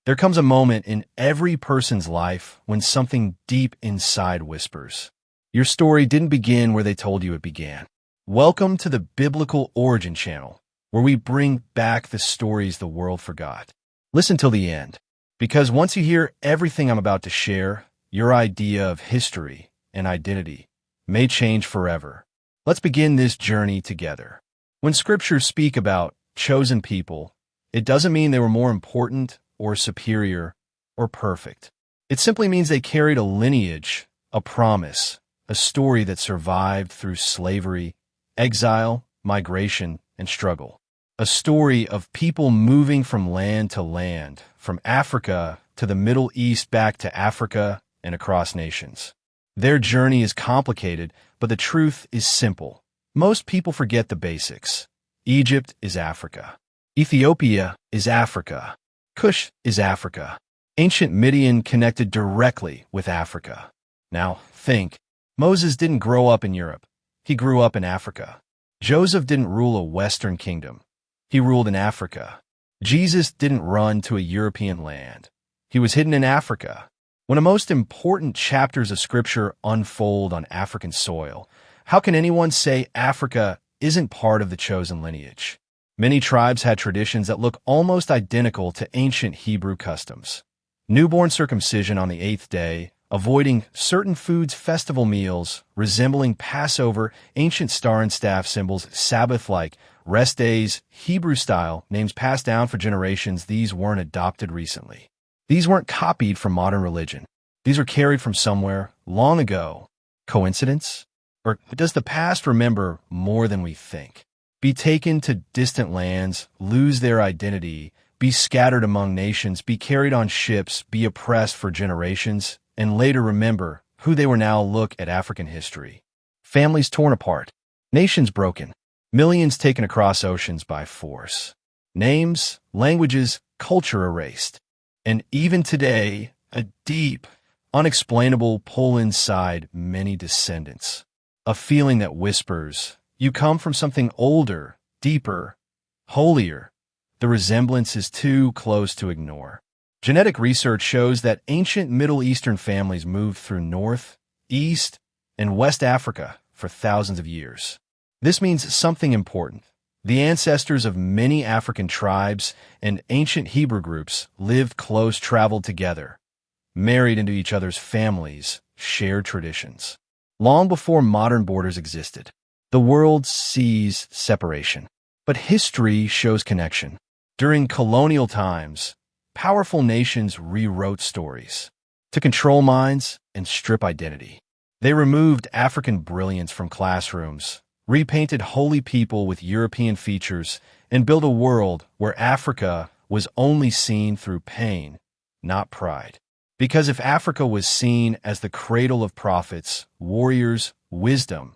There comes a moment in every person's life when something deep inside whispers. Your story didn't begin where they told you it began. Welcome to the Biblical Origin Channel, where we bring back the stories the world forgot. Listen till the end, because once you hear everything I'm about to share, your idea of history and identity may change forever. Let's begin this journey together. When scriptures speak about chosen people, it doesn't mean they were more important or superior or perfect. It simply means they carried a lineage, a promise, a story that survived through slavery, exile, migration, and struggle. A story of people moving from land to land, from Africa to the Middle East back to Africa and across nations. Their journey is complicated, but the truth is simple. Most people forget the basics. Egypt is Africa. Ethiopia is Africa. Cush is Africa. Ancient Midian connected directly with Africa. Now, think. Moses didn't grow up in Europe. He grew up in Africa. Joseph didn't rule a Western kingdom. He ruled in Africa. Jesus didn't run to a European land. He was hidden in Africa. When the most important chapters of Scripture unfold on African soil, how can anyone say Africa isn't part of the chosen lineage? Many tribes had traditions that look almost identical to ancient Hebrew customs. Newborn circumcision on the 8th day, avoiding certain foods, festival meals, resembling Passover, ancient star and staff symbols, Sabbath-like, rest days, Hebrew-style, names passed down for generations. These weren't adopted recently. These weren't copied from modern religion. These were carried from somewhere long ago. Coincidence? Or does the past remember more than we think? Be taken to distant lands, lose their identity, be scattered among nations, be carried on ships, be oppressed for generations, and later remember who they were. Now look at African history. Families torn apart, nations broken, millions taken across oceans by force, names, languages, culture erased. And even today, a deep, unexplainable pull inside many descendants. A feeling that whispers, you come from something older, deeper, holier. The resemblance is too close to ignore. Genetic research shows that ancient Middle Eastern families moved through North, East, and West Africa for thousands of years. This means something important. The ancestors of many African tribes and ancient Hebrew groups lived close, traveled together, married into each other's families, shared traditions. Long before modern borders existed, the world sees separation, but history shows connection. During colonial times, powerful nations rewrote stories to control minds and strip identity. They removed African brilliance from classrooms, repainted holy people with European features, and built a world where Africa was only seen through pain, not pride. Because if Africa was seen as the cradle of prophets, warriors, wisdom,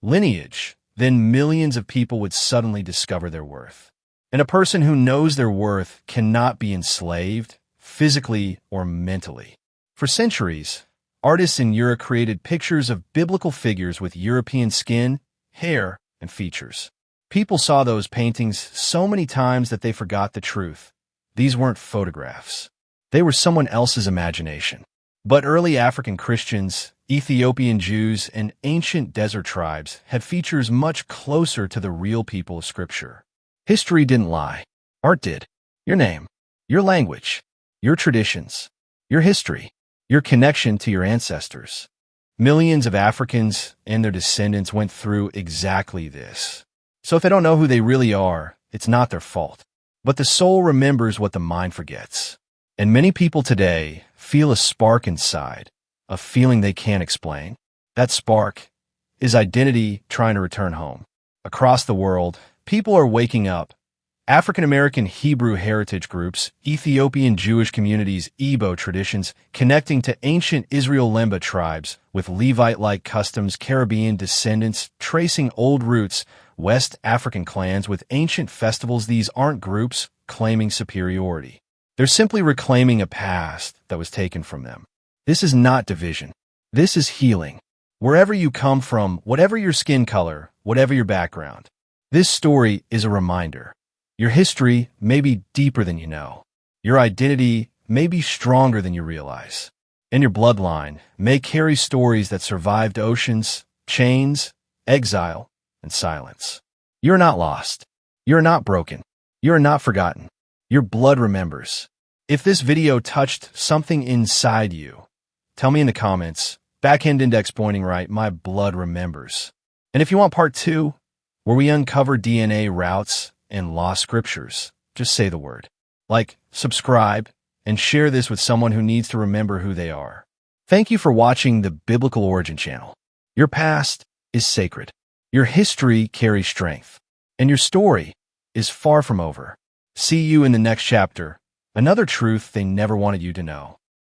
lineage, then millions of people would suddenly discover their worth. And a person who knows their worth cannot be enslaved, physically or mentally. For centuries, artists in Europe created pictures of biblical figures with European skin, hair, and features. People saw those paintings so many times that they forgot the truth. These weren't photographs. They were someone else's imagination. But early African Christians, Ethiopian Jews, and ancient desert tribes had features much closer to the real people of Scripture. History didn't lie. Art did. Your name, your language, your traditions, your history, your connection to your ancestors. Millions of Africans and their descendants went through exactly this. So if they don't know who they really are, it's not their fault. But the soul remembers what the mind forgets. And many people today feel a spark inside, a feeling they can't explain. That spark is identity trying to return home. Across the world, people are waking up. African American Hebrew heritage groups, Ethiopian Jewish communities, Igbo traditions, connecting to ancient Israel Lemba tribes with Levite-like customs, Caribbean descendants, tracing old roots, West African clans with ancient festivals. These aren't groups claiming superiority. They're simply reclaiming a past that was taken from them. This is not division. This is healing. Wherever you come from, whatever your skin color, whatever your background, this story is a reminder. Your history may be deeper than you know. Your identity may be stronger than you realize. And your bloodline may carry stories that survived oceans, chains, exile, and silence. You're not lost. You're not broken. You're not forgotten. Your blood remembers. If this video touched something inside you, tell me in the comments. Backhand index pointing right, my blood remembers. And if you want part 2, where we uncover DNA routes and lost scriptures, just say the word. Like, subscribe, and share this with someone who needs to remember who they are. Thank you for watching the Biblical Origin channel. Your past is sacred. Your history carries strength. And your story is far from over. See you in the next chapter, another truth they never wanted you to know.